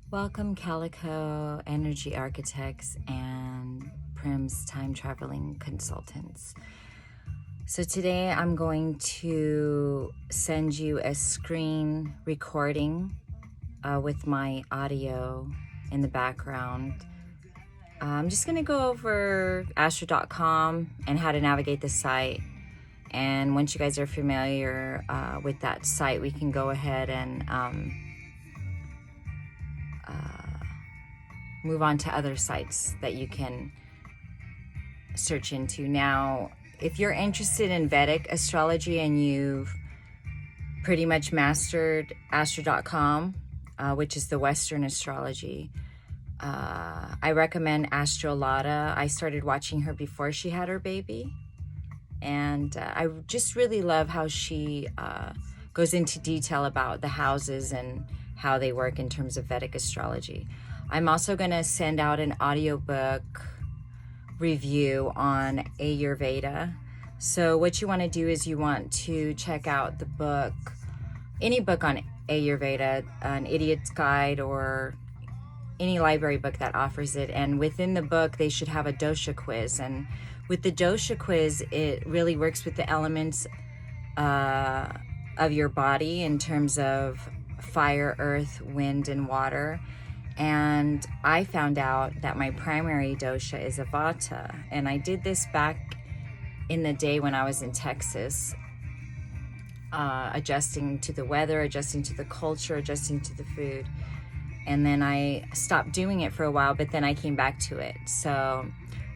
Welcome, Calico Energy Architects and PRYMZ Time Traveling Consultants. So today I'm going to send you a screen recording with my audio in the background. I'm just going to go over astro.com and how to navigate the site. And once you guys are familiar with that site, we can go ahead and move on to other sites that you can search into. Now, if you're interested in Vedic astrology and you've pretty much mastered astro.com, which is the Western astrology, I recommend Astrolada. I started watching her before she had her baby, and I just really love how she goes into detail about the houses and how they work in terms of Vedic astrology. I'm also going to send out an audiobook review on Ayurveda. So what you want to do is you want to check out the book, any book on Ayurveda, an Idiot's Guide, or any library book that offers it. And within the book, they should have a dosha quiz. And with the dosha quiz, it really works with the elements of your body in terms of fire, earth, wind, and water. And I found out that my primary dosha is a Vata. And I did this back in the day when I was in Texas, adjusting to the weather, adjusting to the culture, adjusting to the food. And then I stopped doing it for a while, but then I came back to it. So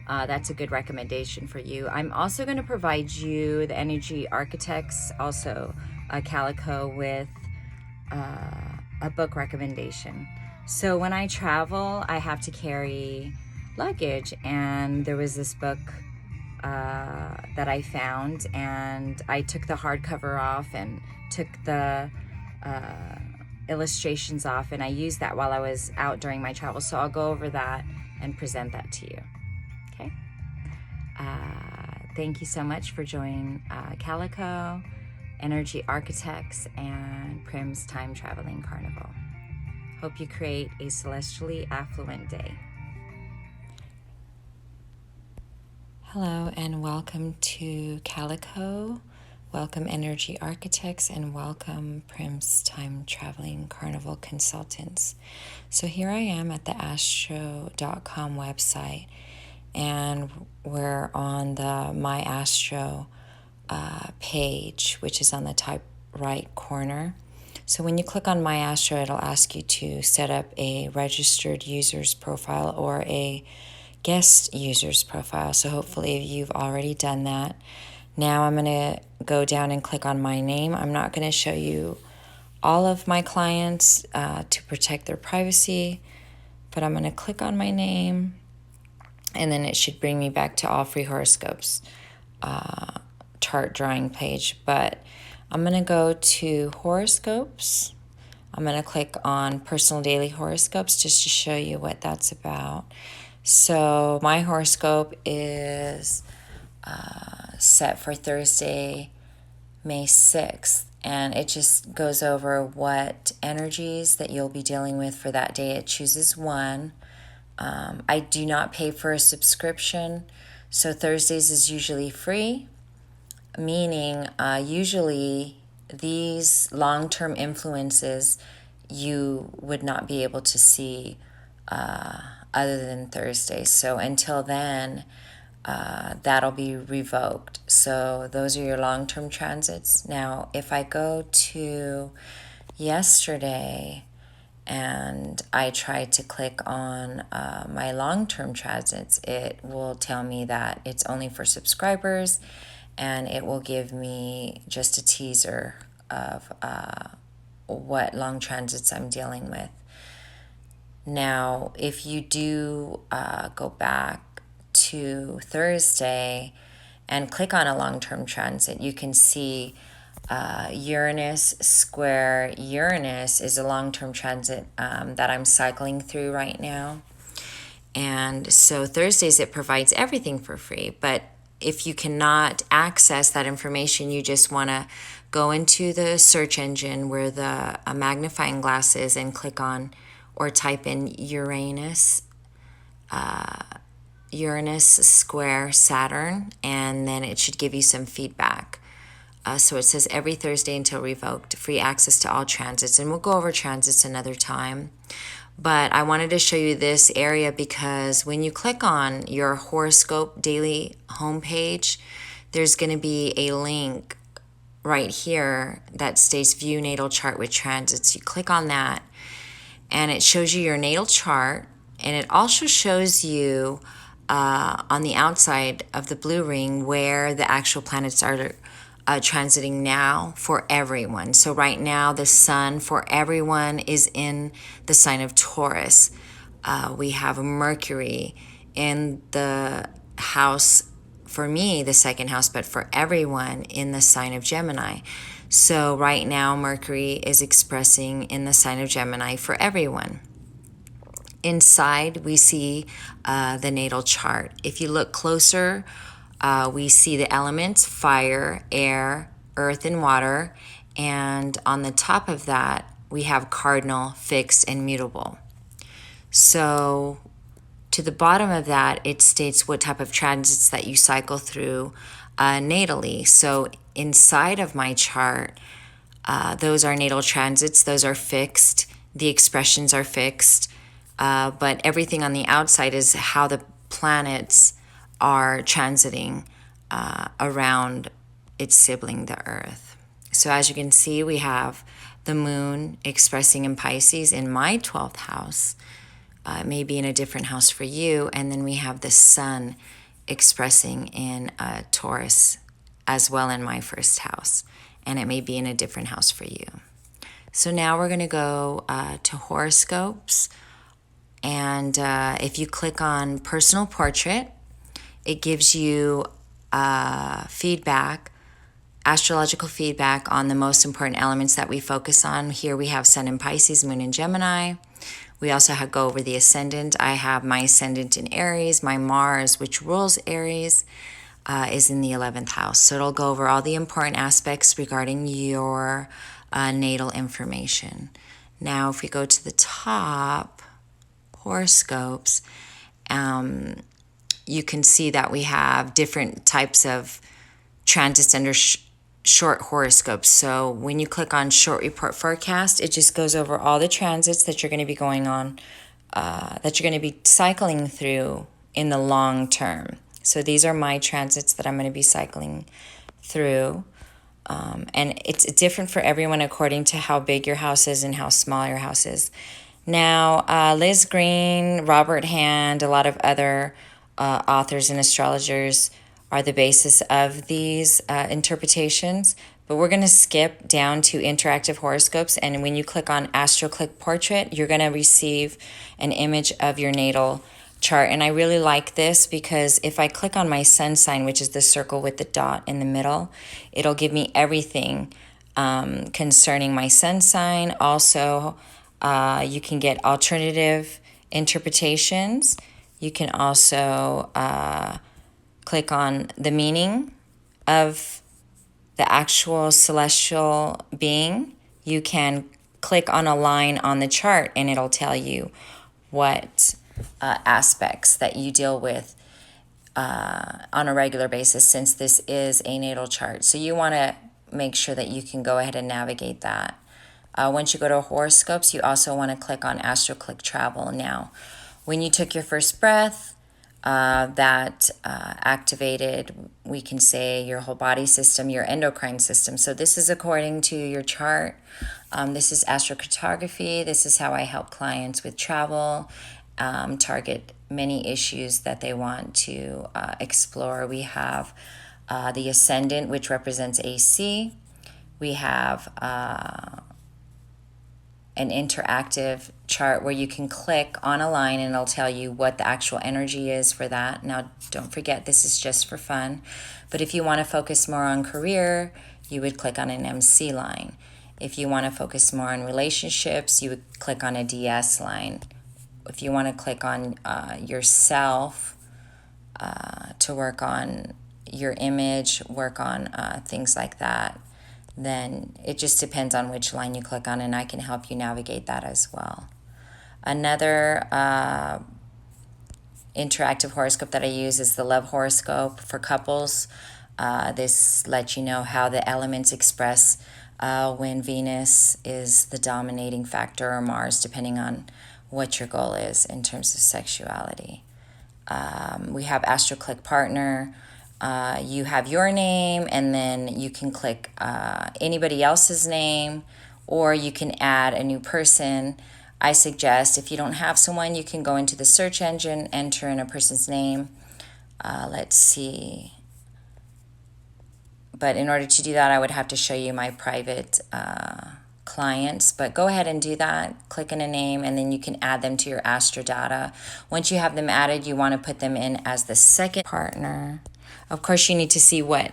that's a good recommendation for you. I'm also going to provide you, the Energy Architects, also Calico, with a book recommendation. So when I travel, I have to carry luggage, and there was this book that I found, and I took the hardcover off and took the illustrations off, and I used that while I was out during my travel. So I'll go over that and present that to you. Okay. Thank you so much for joining Calico, Energy Architects, and PRYMZ Time Traveling Carnival. Hope you create a celestially affluent day. Hello and welcome to Calico. Welcome Energy Architects, and welcome PRYMZ Time Traveling Carnival Consultants. So here I am at the astro.com website, and we're on the My Astro page, which is on the top right corner. So when you click on My Astro, it'll ask you to set up a registered user's profile or a guest user's profile. So hopefully you've already done that. Now I'm going to go down and click on my name. I'm not going to show you all of my clients to protect their privacy, but I'm going to click on my name, and then it should bring me back to all free horoscopes chart drawing page. But I'm going to go to horoscopes. I'm going to click on personal daily horoscopes just to show you what that's about. So my horoscope is set for Thursday, May 6th, and it just goes over what energies that you'll be dealing with for that day. It chooses one. I do not pay for a subscription, so Thursdays is usually free, meaning usually these long-term influences you would not be able to see other than Thursday. So until then, that'll be revoked. So those are your long-term transits. Now, if I go to yesterday and I try to click on my long-term transits, it will tell me that it's only for subscribers, and it will give me just a teaser of what long transits I'm dealing with. Now, if you do go back to Thursday and click on a long-term transit, you can see Uranus square Uranus is a long-term transit that I'm cycling through right now. And so Thursdays, it provides everything for free. But if you cannot access that information, you just want to go into the search engine where the magnifying glass is and click on or type in Uranus square Saturn, and then it should give you some feedback. So it says every Thursday until revoked, free access to all transits. And we'll go over transits another time. But I wanted to show you this area because when you click on your horoscope daily homepage, there's going to be a link right here that states view natal chart with transits. You click on that and it shows you your natal chart, and it also shows you on the outside of the blue ring where the actual planets are transiting now for everyone. So right now the sun for everyone is in the sign of Taurus. We have Mercury in the house, for me, the second house, but for everyone in the sign of Gemini. So right now Mercury is expressing in the sign of Gemini for everyone. Inside we see the natal chart. If you look closer, we see the elements: fire, air, earth, and water. And on the top of that, we have cardinal, fixed, and mutable. So to the bottom of that, it states what type of transits that you cycle through natally. So inside of my chart, those are natal transits. Those are fixed. The expressions are fixed. But everything on the outside is how the planets are transiting around its sibling, the Earth. So as you can see, we have the moon expressing in Pisces in my 12th house. It may be in a different house for you. And then we have the sun expressing in Taurus as well in my first house. And it may be in a different house for you. So now we're going to go to horoscopes. And if you click on personal portrait, it gives you feedback, astrological feedback on the most important elements that we focus on. Here we have sun in Pisces, moon in Gemini. We also go over the ascendant. I have my ascendant in Aries. My Mars, which rules Aries, is in the 11th house. So it'll go over all the important aspects regarding your natal information. Now, if we go to the top, horoscopes, you can see that we have different types of transits under short horoscopes. So when you click on short report forecast, it just goes over all the transits that you're going to be going on, that you're going to be cycling through in the long term. So these are my transits that I'm going to be cycling through. And it's different for everyone according to how big your house is and how small your house is. Now, Liz Green, Robert Hand, a lot of other authors and astrologers are the basis of these interpretations, but we're going to skip down to interactive horoscopes. And when you click on Astro Click Portrait, you're going to receive an image of your natal chart. And I really like this because if I click on my sun sign, which is the circle with the dot in the middle, it'll give me everything concerning my sun sign. Also, you can get alternative interpretations. You can also click on the meaning of the actual celestial being. You can click on a line on the chart and it'll tell you what aspects that you deal with on a regular basis, since this is a natal chart. So you want to make sure that you can go ahead and navigate that. Once you go to horoscopes, you also want to click on Astro Click Travel. Now, when you took your first breath, that activated, we can say, your whole body system, your endocrine system. So this is according to your chart. This is astrocartography. This is how I help clients with travel, target many issues that they want to explore. We have the ascendant, which represents AC. We have an interactive chart where you can click on a line and it'll tell you what the actual energy is for that. Now, don't forget, this is just for fun. But if you want to focus more on career, you would click on an MC line. If you want to focus more on relationships, you would click on a DS line. If you want to click on yourself to work on your image, work on things like that, then it just depends on which line you click on, and I can help you navigate that as well. Another interactive horoscope that I use is the love horoscope for couples. This lets you know how the elements express when Venus is the dominating factor, or Mars, depending on what your goal is in terms of sexuality. We have AstroClick Partner. You have your name, and then you can click anybody else's name, or you can add a new person. I suggest if you don't have someone, you can go into the search engine, enter in a person's name. Let's see. But in order to do that, I would have to show you my private clients. But go ahead and do that. Click in a name, and then you can add them to your Astrolada. Once you have them added, you want to put them in as the second partner. Of course, you need to see what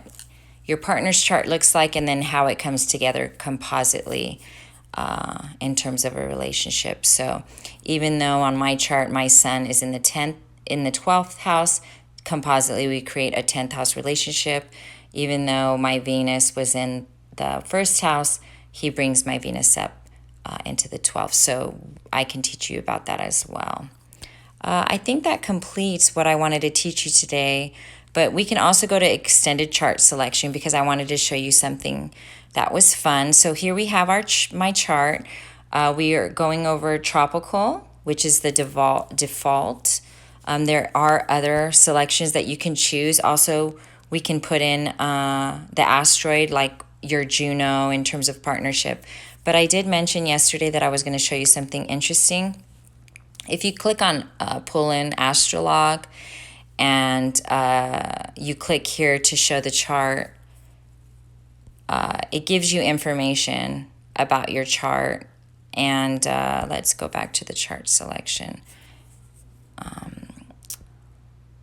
your partner's chart looks like, and then how it comes together compositely in terms of a relationship. So even though on my chart my sun is in the 12th house, compositely we create a 10th house relationship. Even though my Venus was in the first house, he brings my Venus up into the 12th. So I can teach you about that as well. I think that completes what I wanted to teach you today. But we can also go to extended chart selection, because I wanted to show you something that was fun. So here we have my chart. We are going over tropical, which is the default. There are other selections that you can choose. Also, we can put in the asteroid, like your Juno, in terms of partnership. But I did mention yesterday that I was going to show you something interesting. If you click on pull in astrolog, and you click here to show the chart, it gives you information about your chart. And let's go back to the chart selection. I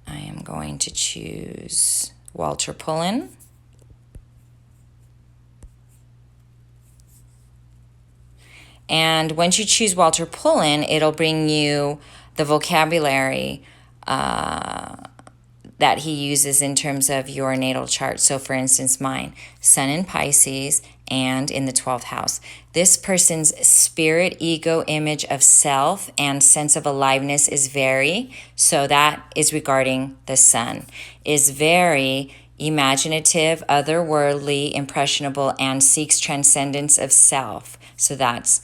am going to choose Walter Pullen. And once you choose Walter Pullen, it'll bring you the vocabulary that he uses in terms of your natal chart. So for instance, mine, Sun in Pisces and in the 12th house. This person's spirit, ego, image of self, and sense of aliveness is very, so that is regarding the Sun, is very imaginative, otherworldly, impressionable, and seeks transcendence of self. So that's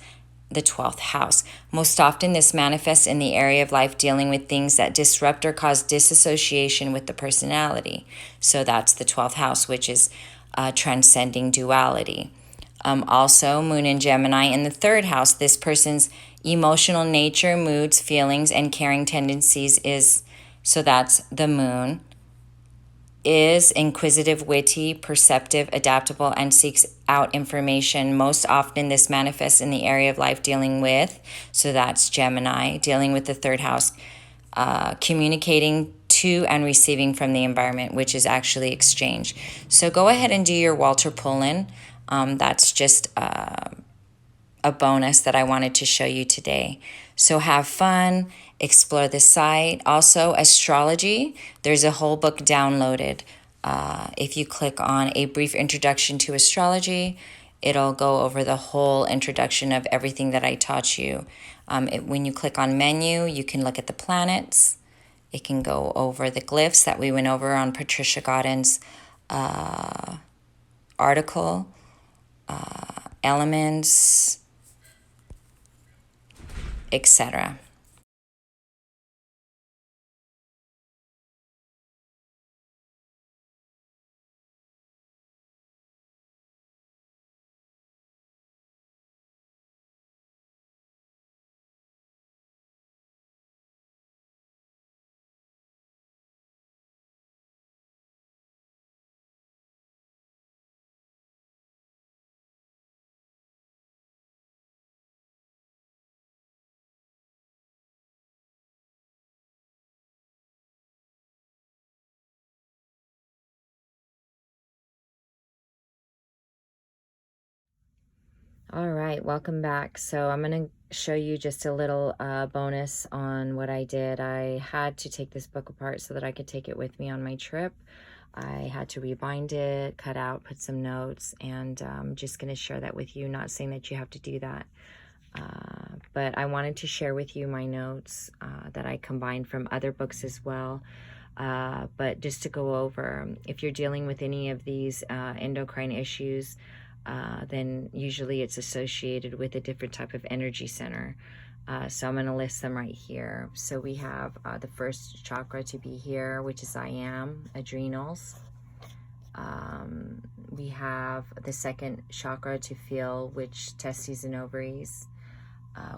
the 12th house. Most often this manifests in the area of life dealing with things that disrupt or cause disassociation with the personality. So that's the 12th house, which is transcending duality. Also, Moon in Gemini in the 3rd house. This person's emotional nature, moods, feelings, and caring tendencies is, so that's the Moon, is inquisitive, witty, perceptive, adaptable, and seeks out information. Most often this manifests in the area of life dealing with, so that's Gemini, dealing with the 3rd house, communicating to and receiving from the environment, which is actually exchange. So go ahead and do your Walter Pullen. That's just a bonus that I wanted to show you today. So have fun, explore the site. Also, astrology, there's a whole book downloaded. If you click on a brief introduction to astrology, it'll go over the whole introduction of everything that I taught you. When you click on menu, you can look at the planets. It can go over the glyphs that we went over on Patricia Godden's article, elements, etc. All right, welcome back. So I'm going to show you just a little bonus on what I did. I had to take this book apart so that I could take it with me on my trip. I had to rebind it, cut out, put some notes, and I'm just going to share that with you. Not saying that you have to do that, but I wanted to share with you my notes that I combined from other books as well. But just to go over, if you're dealing with any of these endocrine issues, then usually it's associated with a different type of energy center. So I'm going to list them right here. So we have the first chakra to be here, which is I am, adrenals. We have the second chakra to feel, which testes and ovaries.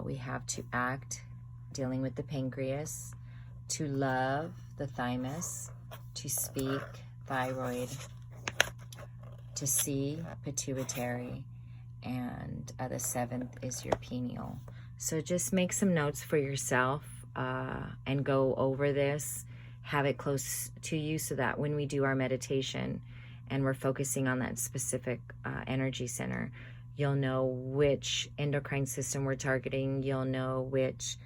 We have to act, dealing with the pancreas. To love, the thymus. To speak, thyroid. To see, pituitary. And the seventh is your pineal. So just make some notes for yourself and go over this. Have it close to you so that when we do our meditation and we're focusing on that specific energy center, you'll know which endocrine system we're targeting. You'll know which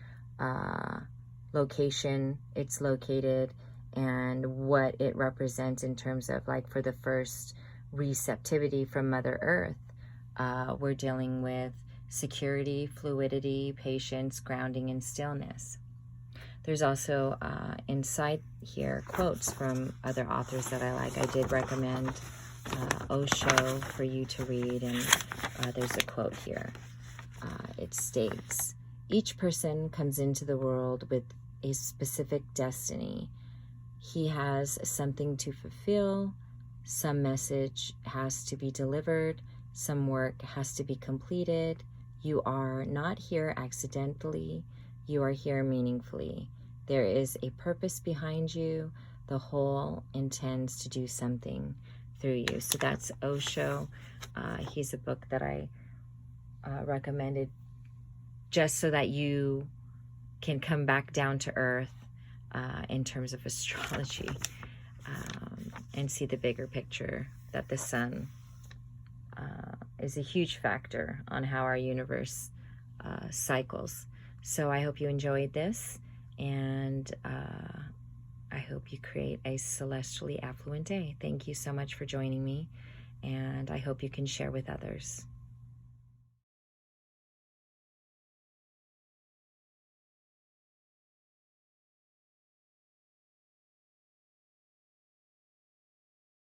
location it's located and what it represents in terms of, like, for the first receptivity from Mother Earth, we're dealing with security, fluidity, patience, grounding, and stillness. There's also inside here quotes from other authors that I like. I did recommend Osho for you to read, and there's a quote here. It states, "Each person comes into the world with a specific destiny. He has something to fulfill. Some message has to be delivered. Some work has to be completed. You are not here accidentally. You are here meaningfully. There is a purpose behind you. The whole intends to do something through you." So that's Osho. He's a book that I recommended just so that you can come back down to earth in terms of astrology and see the bigger picture, that the sun is a huge factor on how our universe cycles. So I hope you enjoyed this, and I hope you create a celestially affluent day. Thank you so much for joining me, and I hope you can share with others.